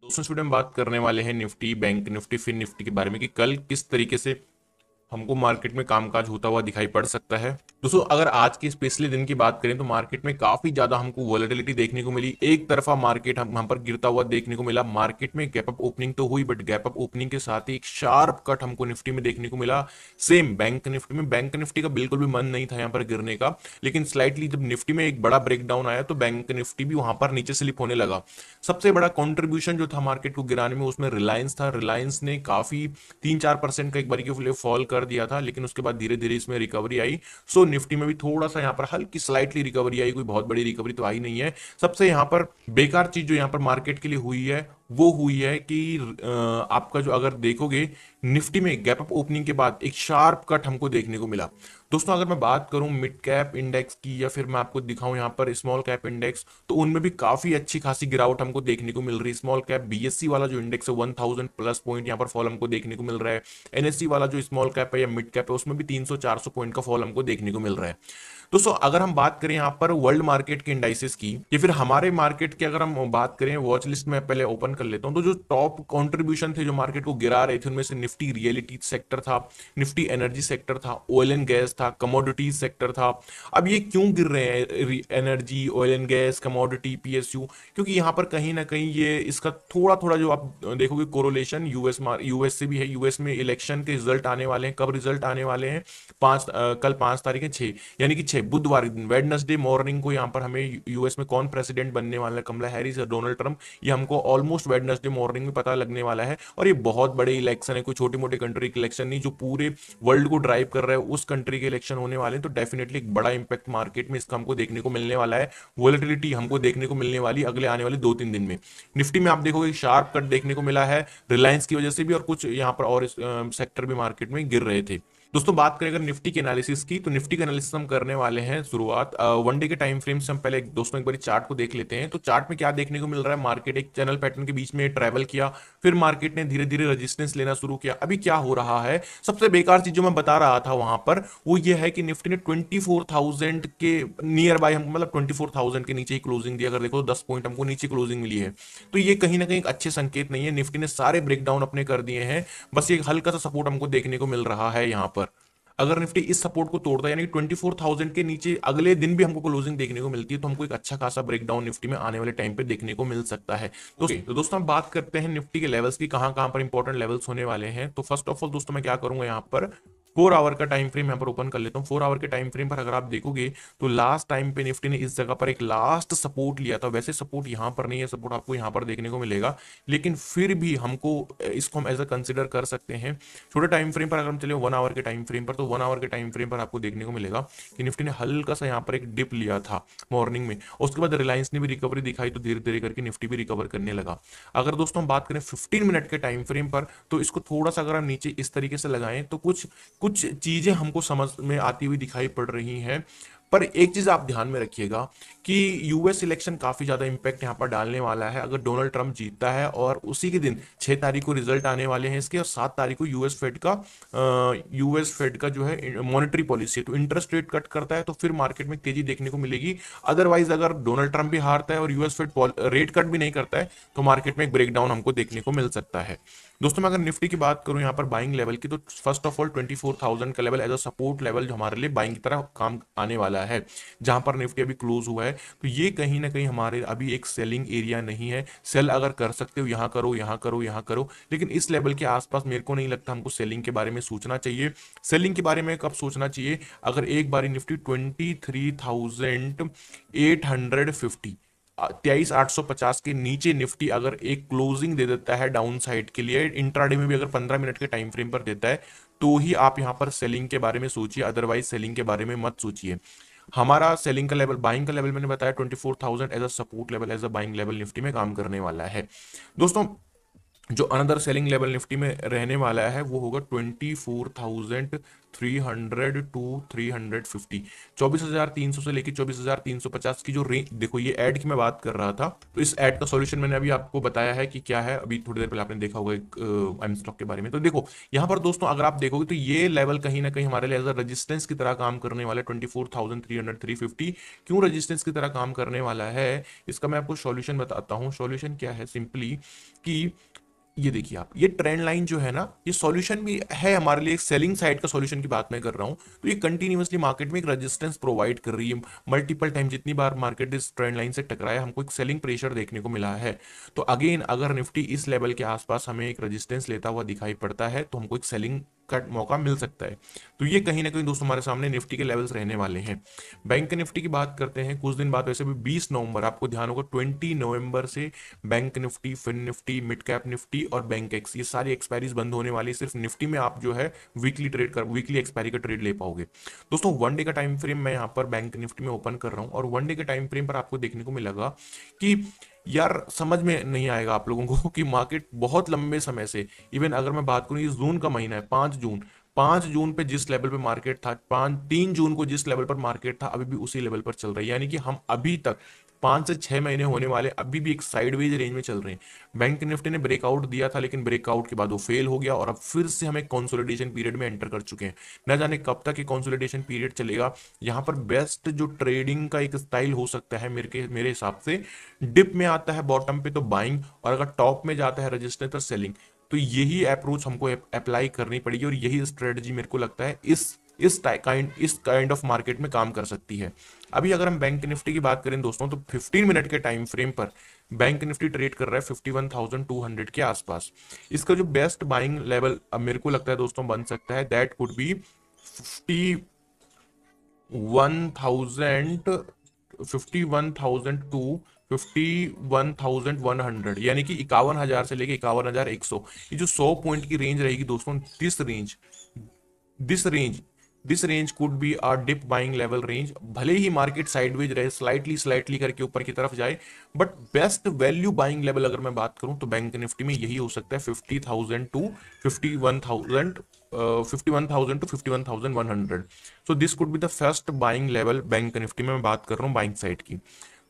दोस्तों इस वीडियो में बात करने वाले हैं Nifty, bank Nifty, fin Nifty के बारे में कि कल किस तरीके से हमको मार्केट में कामकाज होता हुआ दिखाई पड़ सकता है। दोस्तों अगर आज के स्पेशली दिन की बात करें तो मार्केट में काफी ज्यादा हमको वॉलेटिलिटी देखने को मिली। एक तरफा मार्केट हम पर गिरता हुआ देखने को मिला। मार्केट में गैप अप ओपनिंग तो हुई बट गैप अप ओपनिंग के साथ ही एक शार्प कट हमको निफ्टी में देखने को मिला। सेम बैंक निफ्टी का बिल्कुल भी मन नहीं था यहाँ पर गिरने का, लेकिन स्लाइटली जब निफ्टी में एक बड़ा ब्रेकडाउन आया तो बैंक निफ्टी भी वहां पर नीचे स्लिप होने लगा। सबसे बड़ा कंट्रीब्यूशन जो था मार्केट को गिराने में उसमें रिलायंस था। रिलायंस ने काफी 3-4% का एक बार के लिए फॉल कर दिया था, लेकिन उसके बाद धीरे धीरे इसमें रिकवरी आई। सो निफ्टी में भी थोड़ा सा यहाँ पर हल्की स्लाइटली रिकवरी आई, कोई बहुत बड़ी रिकवरी तो आई नहीं है। सबसे यहाँ पर बेकार चीज जो यहाँ पर मार्केट के लिए हुई है वो हुई है कि आपका जो अगर देखोगे निफ्टी में गैप अप ओपनिंग के बाद एक शार्प कट हमको देखने को मिला। दोस्तों अगर मैं बात करूं मिड कैप इंडेक्स की या फिर मैं आपको दिखाऊं यहाँ पर स्मॉल कैप इंडेक्स, तो उनमें भी काफी अच्छी खासी गिरावट हमको देखने को मिल रही है। स्मॉल कैप बीएससी वाला जो इंडेक्स है 1000+ पॉइंट यहाँ पर फॉल हमको देखने को मिल रहा है। एनएससी वाला जो स्मॉल कैप है या मिड कैप है उसमें भी 300-400 पॉइंट का फॉल हमको देखने को मिल रहा है। दोस्तों अगर हम बात करें यहाँ पर वर्ल्ड मार्केट के इंडाइसेस की या फिर हमारे मार्केट की अगर हम बात करें, वॉच लिस्ट में पहले ओपन कर लेता हूं, तो जो टॉप कंट्रीब्यूशन थे जो मार्केट को गिरा रहे थे उनमें से निफ्टी रियलिटी सेक्टर था, निफ्टी एनर्जी सेक्टर था, ऑयल एंड गैस था, कमोडिटीज सेक्टर था। अब ये क्यों गिर रहे हैं energy, oil and gas, commodity, PSU? क्योंकि यहाँ पर कहीं ना कहीं ये इसका थोड़ा थोड़ा जो आप देखोगे कोरोलेशन यूएस से भी है। यूएस में इलेक्शन के रिजल्ट आने वाले हैं। कब रिजल्ट आने वाले हैं? कल 5 तारीख है, 6 यानी कि 6 बुधवार के दिन वेडनेसडे मॉर्निंग को यहाँ पर हमें यूएस में कौन प्रेसिडेंट बनने वाला है, कमला हैरिस या डोनाल्ड ट्रंप, ये हमको ऑलमोस्ट वेडनेसडे मॉर्निंग में पता लगने वाला है। और ये बहुत बड़े इलेक्शन है, कोई छोटी मोटी कंट्री के इलेक्शन नहीं, जो पूरे वर्ल्ड को ड्राइव कर रहा है उस कंट्री के इलेक्शन होने वाले हैं। तो डेफिनेटली एक बड़ा इंपैक्ट मार्केट में इसका हमको देखने को मिलने वाला है। वोलेटिलिटी हमको देखने को मिलने वाली अगले आने वाले 2-3 दिन में। निफ्टी में आप देखोगे शार्प कट देखने को मिला है रिलायंस की वजह से भी, और कुछ यहाँ पर और सेक्टर भी मार्केट में गिर रहे थे। दोस्तों बात करें अगर निफ्टी के एनालिसिस की, तो निफ्टी के एनालिसिस हम करने वाले हैं शुरुआत वन डे के टाइम फ्रेम से। हम पहले दोस्तों एक बार चार्ट को देख लेते हैं। तो चार्ट में क्या देखने को मिल रहा है, मार्केट एक चैनल पैटर्न के बीच में ट्रेवल किया, फिर मार्केट ने धीरे धीरे रेजिस्टेंस लेना शुरू किया। अभी क्या हो रहा है, सबसे बेकार चीज जो मैं बता रहा था वहां पर वो ये है कि निफ्टी ने 24,000 के नियर बाय हमको, मतलब 24,000 के नीचे ही क्लोजिंग दिया। अगर देखो 10 पॉइंट हमको नीचे क्लोजिंग मिली है, तो ये कहीं ना कहीं एक अच्छे संकेत नहीं है। निफ्टी ने सारे ब्रेकडाउन अपने कर दिए हैं, बस ये हल्का सा सपोर्ट हमको देखने को मिल रहा है यहाँ पर। अगर निफ्टी इस सपोर्ट को तोड़ता है यानी कि 24,000 के नीचे अगले दिन भी हमको क्लोजिंग देखने को मिलती है, तो हमको एक अच्छा खासा ब्रेकडाउन निफ्टी में आने वाले टाइम पे देखने को मिल सकता है। तो दोस्तों हम बात करते हैं निफ्टी के लेवल्स की, कहां कहां पर इंपॉर्टेंट लेवल्स होने वाले हैं। तो फर्स्ट ऑफ ऑल दोस्तों मैं क्या करूंगा, यहाँ पर 4 आवर का टाइम फ्रेम यहाँ पर ओपन कर लेता हूँ। 4 आवर के टाइम फ्रेम पर अगर आप देखोगे तो लास्ट टाइम पे निफ्टी ने इस जगह पर एक लास्ट सपोर्ट लिया था। वैसे सपोर्ट यहाँ पर नहीं है, सपोर्ट आपको यहाँ पर देखने को मिलेगा, लेकिन फिर भी हमको इसको हम एज अ कंसिडर कर सकते हैं। छोटे टाइम फ्रेम पर अगर हम चले 1 आवर के टाइम फ्रेम पर, तो 1 आवर के टाइम फ्रेम पर आपको देखने को मिलेगा कि निफ्टी ने हल्का सा यहाँ पर एक डिप लिया था मॉर्निंग में, उसके बाद रिलायंस ने भी रिकवरी दिखाई, तो धीरे धीरे करके निफ्टी भी रिकवर करने लगा। अगर दोस्तों हम बात करें 15 मिनट के टाइम फ्रेम पर, तो इसको थोड़ा सा अगर हम नीचे इस तरीके से लगाएं तो कुछ कुछ चीजें हमको समझ में आती हुई दिखाई पड़ रही हैं। पर एक चीज आप ध्यान में रखिएगा कि यूएस इलेक्शन काफी ज्यादा इंपैक्ट यहां पर डालने वाला है। अगर डोनाल्ड ट्रंप जीतता है और उसी के दिन 6 तारीख को रिजल्ट आने वाले हैं इसके, और 7 तारीख को यूएस फेड का जो है मॉनेटरी पॉलिसी, तो इंटरेस्ट रेट कट करता है तो फिर मार्केट में तेजी देखने को मिलेगी। अदरवाइज अगर डोनाल्ड ट्रंप भी हारता है और यूएस फेड रेट कट भी नहीं करता है, तो मार्केट में एक ब्रेकडाउन हमको देखने को मिल सकता है। दोस्तों मैं अगर निफ्टी की बात करूं यहाँ पर बाइंग लेवल की, तो फर्स्ट ऑफ ऑल 24,000 का level as a support level जो हमारे लिए बाइंग की तरह काम आने वाला है, जहां पर निफ्टी अभी क्लोज हुआ है। तो ये कहीं ना कहीं हमारे अभी एक सेलिंग एरिया नहीं है। सेल अगर कर सकते हो यहाँ करो, यहाँ करो, यहाँ करो, लेकिन इस लेवल के आसपास मेरे को नहीं लगता हमको सेलिंग के बारे में सोचना चाहिए। सेलिंग के बारे में कब सोचना चाहिए, अगर एक बार निफ्टी 23,850 23,850 के नीचे निफ्टी अगर एक क्लोजिंग दे देता है डाउन साइड के लिए, इंट्राडे में भी अगर 15 मिनट के टाइम फ्रेम पर देता है, तो ही आप यहां पर सेलिंग के बारे में सोचिए, अदरवाइज सेलिंग के बारे में मत सोचिए। हमारा सेलिंग का लेवल, बाइंग का लेवल मैंने बताया 24,000 as a support level, as a buying level Nifty में काम करने वाला है। दोस्तों जो अनदर सेलिंग लेवल निफ्टी में रहने वाला है वो होगा 24,300 टू 350। 24,300 से लेके 24,350 की जो रेंज, देखो ये ऐड की मैं बात कर रहा था, तो इस ऐड का सॉल्यूशन मैंने अभी आपको बताया है कि क्या है, अभी थोड़ी देर पहले आपने देखा होगा एक एम स्टॉक के बारे में। तो देखो यहाँ पर दोस्तों अगर आप देखोगे तो ये लेवल कहीं ना कहीं हमारे लिए एज अ रेजिस्टेंस की तरह काम करने वाला है। 24,300 350 क्यों रेजिस्टेंस की तरह काम करने वाला है, इसका मैं आपको सॉल्यूशन बताता हूँ। सॉल्यूशन क्या है, सिंपली कि ये देखिए आप, ये ट्रेंड लाइन जो है ना, ये सॉल्यूशन भी है हमारे लिए, एक सेलिंग साइड का सॉल्यूशन की बात मैं कर रहा हूं। तो ये कंटिन्यूअसली मार्केट में एक रेजिस्टेंस प्रोवाइड कर रही है। मल्टीपल टाइम जितनी बार मार्केट इस ट्रेंड लाइन से टकराया, हमको एक सेलिंग प्रेशर देखने को मिला है। तो अगेन अगर निफ्टी इस लेवल के आसपास हमें एक रेजिस्टेंस लेता हुआ दिखाई पड़ता है तो हमको एक सेलिंग का मौका मिल सकता है। तो ये कहीं ना कहीं दोस्तों हमारे सामने निफ्टी के लेवल्स रहने वाले हैं। बैंक निफ्टी की बात करते हैं, कुछ दिन बाद वैसे भी 20 नवंबर, आपको ध्यान होगा 20 नवंबर से bank Nifty, fin Nifty, mid cap Nifty और बैंक एक्स, ये सारी एक्सपायरीज बंद होने वाली है। सिर्फ निफ्टी में आप जो है वीकली एक्सपायरी का ट्रेड ले पाओगे। दोस्तों वन डे का टाइम फ्रेम मैं यहाँ पर बैंक निफ्टी में ओपन कर रहा हूँ, और वन डे के टाइम फ्रेम पर आपको देखने को मिलेगा कि यार समझ में नहीं आएगा आप लोगों को कि मार्केट बहुत लंबे समय से, इवन अगर मैं बात करूं, ये जून का महीना है, 5 जून, 5 जून पे जिस लेवल पे मार्केट था, 3 जून को जिस लेवल पर मार्केट था, अभी भी उसी लेवल पर चल रहा है। यानी कि हम अभी तक 5 से 6 महीने होने वाले अभी भी एक साइडवेज रेंज में चल रहे हैं। बैंक निफ्टी ने ब्रेकआउट दिया था, लेकिन ब्रेकआउट के बाद वो फेल हो गया, और अब फिर से हम एक कंसोलिडेशन पीरियड में एंटर कर चुके हैं। न जाने कब तक ये कंसोलिडेशन पीरियड चलेगा। यहाँ पर बेस्ट जो ट्रेडिंग का एक स्टाइल हो सकता है मेरे हिसाब से, डिप में आता है बॉटम पे तो बाइंग, और अगर टॉप में जाता है रजिस्टेंस पर सेलिंग। तो यही अप्रोच हमको अप्लाई करनी पड़ेगी, और यही स्ट्रेटजी मेरे को लगता है इस काइंड ऑफ मार्केट में काम कर सकती है। अभी अगर हम बैंक निफ्टी की बात करें दोस्तों, तो 15 मिनट के टाइम फ्रेम पर बैंक निफ्टी ट्रेड कर रहा है 51,200 के आसपास। इसका जो बेस्ट बाइंग लेवल अब मेरे को लगता है दोस्तों बन सकता है, दैट कुड बी 51,000, 51,000 टू 51,100, यानी कि 51,000 से लेके 51,100। ये जो 100 पॉइंट की रेंज रहेगी दोस्तों, this range this range could be a dip buying level range. भले ही मार्केट साइडवेज रहे, स्लाइटली स्लाइटली करके ऊपर की तरफ जाए, but best value buying level अगर मैं बात करूं तो बैंक निफ्टी में यही हो सकता है, 50,000 to 51,000, 51,000 to 51,100। So this could be the first buying level bank Nifty में मैं बात कर रहा हूं बाइंग साइड की।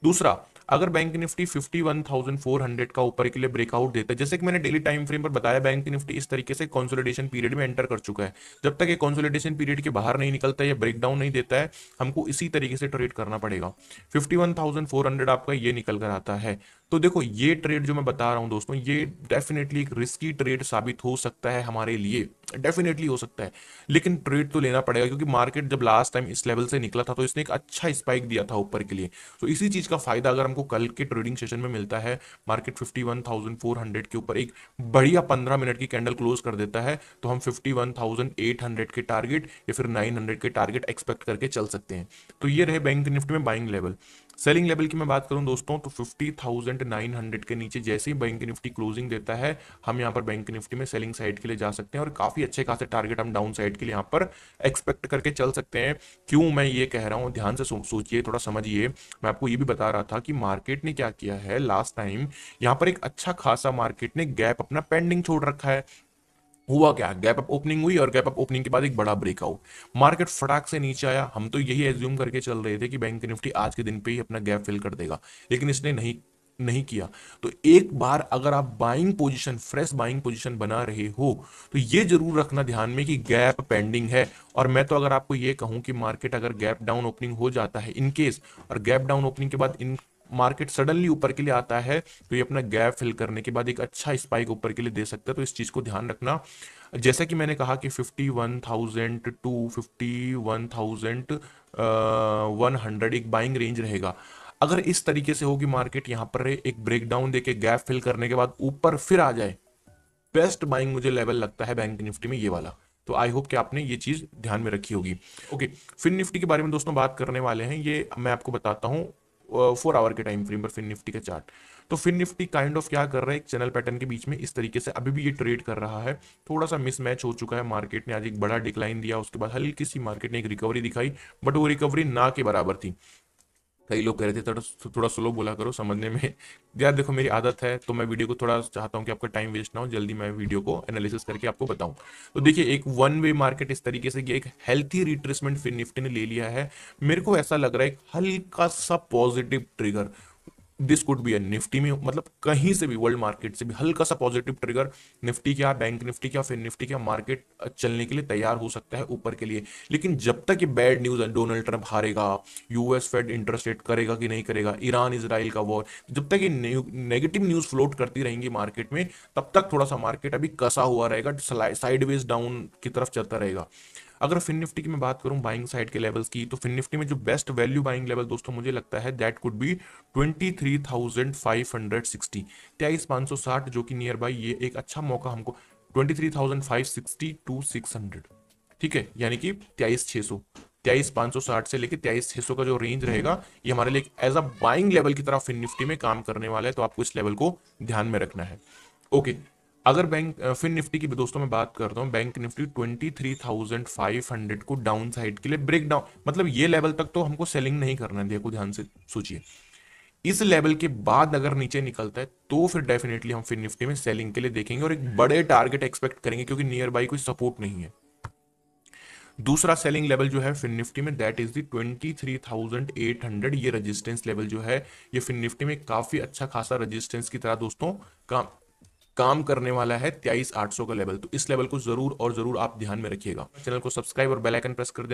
दूसरा, अगर बैंक निफ्टी 51,400 का ऊपर के लिए ब्रेकआउट देता है, जैसे कि मैंने डेली टाइम फ्रेम पर बताया, बैंक निफ्टी इस तरीके से कंसोलिडेशन पीरियड में एंटर कर चुका है। जब तक ये कंसोलिडेशन पीरियड के बाहर नहीं निकलता है या ब्रेकडाउन नहीं देता है, हमको इसी तरीके से ट्रेड करना पड़ेगा। 51,400 आपका ये निकल कर आता है। तो देखो ये ट्रेड जो मैं बता रहा हूं दोस्तों, ये डेफिनेटली एक रिस्की ट्रेड साबित हो सकता है हमारे लिए, डेफिनेटली हो सकता है, लेकिन ट्रेड तो लेना पड़ेगा, क्योंकि मार्केट जब लास्ट टाइम इस लेवल से निकला था तो इसने एक अच्छा स्पाइक दिया था ऊपर के लिए। तो इसी चीज का फायदा अगर हमको कल के ट्रेडिंग सेशन में मिलता है, मार्केट 51,400 के ऊपर एक बढ़िया 15 मिनट की कैंडल क्लोज कर देता है, तो हम 51,800 के टारगेट या फिर 900 के टारगेट एक्सपेक्ट करके चल सकते हैं। तो ये रहे बैंक निफ्टी में बाइंग लेवल। सेलिंग लेवल की मैं बात करूं दोस्तों, तो 50,900 के नीचे जैसे ही बैंक निफ्टी क्लोजिंग देता है, हम यहाँ पर बैंक निफ्टी में सेलिंग साइड के लिए जा सकते हैं, और काफी अच्छे खासे टारगेट हम डाउन साइड के लिए यहाँ पर एक्सपेक्ट करके चल सकते हैं। क्यों मैं ये कह रहा हूँ, ध्यान से सोचिए, थोड़ा समझिए। मैं आपको ये भी बता रहा था कि मार्केट ने क्या किया है लास्ट टाइम, यहाँ पर एक अच्छा खासा मार्केट ने गैप अपना पेंडिंग छोड़ रखा है। हुआ क्या, गैप अप ओपनिंग हुई, और गैप अप ओपनिंग के बाद एक बड़ा ब्रेकआउट, मार्केट फटाक से नीचे आया। हम तो यही एज्यूम करके चल रहे थे कि बैंक निफ्टी आज के दिन पे ही अपना गैप फिल कर देगा, लेकिन इसने नहीं नहीं किया। तो एक बार अगर आप buying position, fresh buying position बना रहे हो, तो ये जरूर रखना ध्यान में कि गैप पेंडिंग है। और मैं तो अगर आपको ये कहूं कि मार्केट अगर गैप डाउन ओपनिंग हो जाता है इन केस, और गैप डाउन ओपनिंग के बाद इन मार्केट सडनली ऊपर के लिए आता है, तो ये अपना गैप फिल करने के बाद एक अच्छा स्पाइक ऊपर के लिए दे सकता है। तो इस चीज को ध्यान रखना। जैसा कि मैंने कहा कि 51,000 टू 51,100 एक बाइंग रेंज रहेगा। अगर इस तरीके से हो कि मार्केट यहां पर एक ब्रेकडाउन देके गैप फिल करने के बाद ऊपर फिर आ जाए, बेस्ट बाइंग मुझे लेवल लगता है बैंक निफ्टी में ये वाला। तो आई होप कि आपने ये चीज ध्यान में रखी होगी। ओके, फिन निफ्टी के बारे में दोस्तों बात करने वाले हैं। ये मैं आपको बताता हूँ 4 आवर के टाइम फ्रेम पर फिन निफ्टी का चार्ट। तो फिन निफ्टी काइंड ऑफ क्या कर रहा है, एक चैनल पैटर्न के बीच में इस तरीके से अभी भी ये ट्रेड कर रहा है। थोड़ा सा मिसमैच हो चुका है, मार्केट ने आज एक बड़ा डिक्लाइन दिया, उसके बाद हल्की सी मार्केट ने एक रिकवरी दिखाई, बट वो रिकवरी ना के बराबर थी। कई लोग कह रहे थे थोड़ा थोड़ा स्लो बोला करो समझने में। यार देखो मेरी आदत है, तो मैं वीडियो को थोड़ा चाहता हूँ कि आपका टाइम वेस्ट ना हो, जल्दी मैं वीडियो को एनालिसिस करके आपको बताऊं। तो देखिए एक वन वे मार्केट इस तरीके से कि एक हेल्थी रिट्रेसमेंट फिर निफ्टी ने ले लिया है। मेरे को ऐसा लग रहा है एक हल्का सा positive trigger this could B A Nifty में, मतलब कहीं से भी वर्ल्ड मार्केट से भी हल्का सा पॉजिटिव ट्रिगर निफ्टी क्या, बैंक निफ्टी क्या, फिर निफ्टी क्या, मार्केट चलने के लिए तैयार हो सकता है ऊपर के लिए। लेकिन जब तक ये बैड न्यूज है, डोनाल्ड ट्रंप हारेगा, यूएस फेड इंटरेस्ट रेट करेगा कि नहीं करेगा, ईरान इजराइल का वॉर, जब तक ये नेगेटिव न्यूज फ्लोट करती रहेंगी मार्केट में, तब तक थोड़ा सा मार्केट अभी कसा हुआ रहेगा, साइडवेज डाउन की तरफ चलता रहेगा। अगर फिन निफ्टी की मैं बात करूं बाइंग साइड के लेवल्स की, तो फिन निफ्टी में जो बेस्ट वैल्यू बाइंग लेवल दोस्तों मुझे लगता है दैट कुड बी 23,560, 23,560, जो कि नियर बाई ये एक अच्छा मौका हमको 23,560 टू 600, ठीक है, यानी कि 23,600, 23,560 से लेके 23,600 का जो रेंज रहेगा, ये हमारे लिए एज अ बाइंग लेवल की तरह फिन निफ्टी में काम करने वाला है, तो आपको इस लेवल को ध्यान में रखना है। ओके, अगर बैंक फिन निफ्टी की दोस्तों मैं बात करता हूं, बैंक निफ्टी 23,500 को डाउन साइड के लिए ब्रेक डाउन, मतलब ये लेवल तक तो हमको सेलिंग नहीं करना है, देखो ध्यान से सोचिए। इस लेवल के बाद अगर नीचे निकलता है तो फिर डेफिनेटली हम फिर निफ्टी में सेलिंग के लिए देखेंगे और एक बड़े टारगेट एक्सपेक्ट करेंगे, क्योंकि नियर बाई कोई सपोर्ट नहीं है। दूसरा सेलिंग लेवल जो है फिन निफ्टी में दैट इज दी 23,800, ये रेजिस्टेंस लेवल जो है ये फिन निफ्टी में काफी अच्छा खासा रेजिस्टेंस की तरह दोस्तों काम करने वाला है, 23,800 का लेवल। तो इस लेवल को जरूर और जरूर आप ध्यान में रखिएगा। चैनल को सब्सक्राइब और बेल आइकन प्रेस कर देना।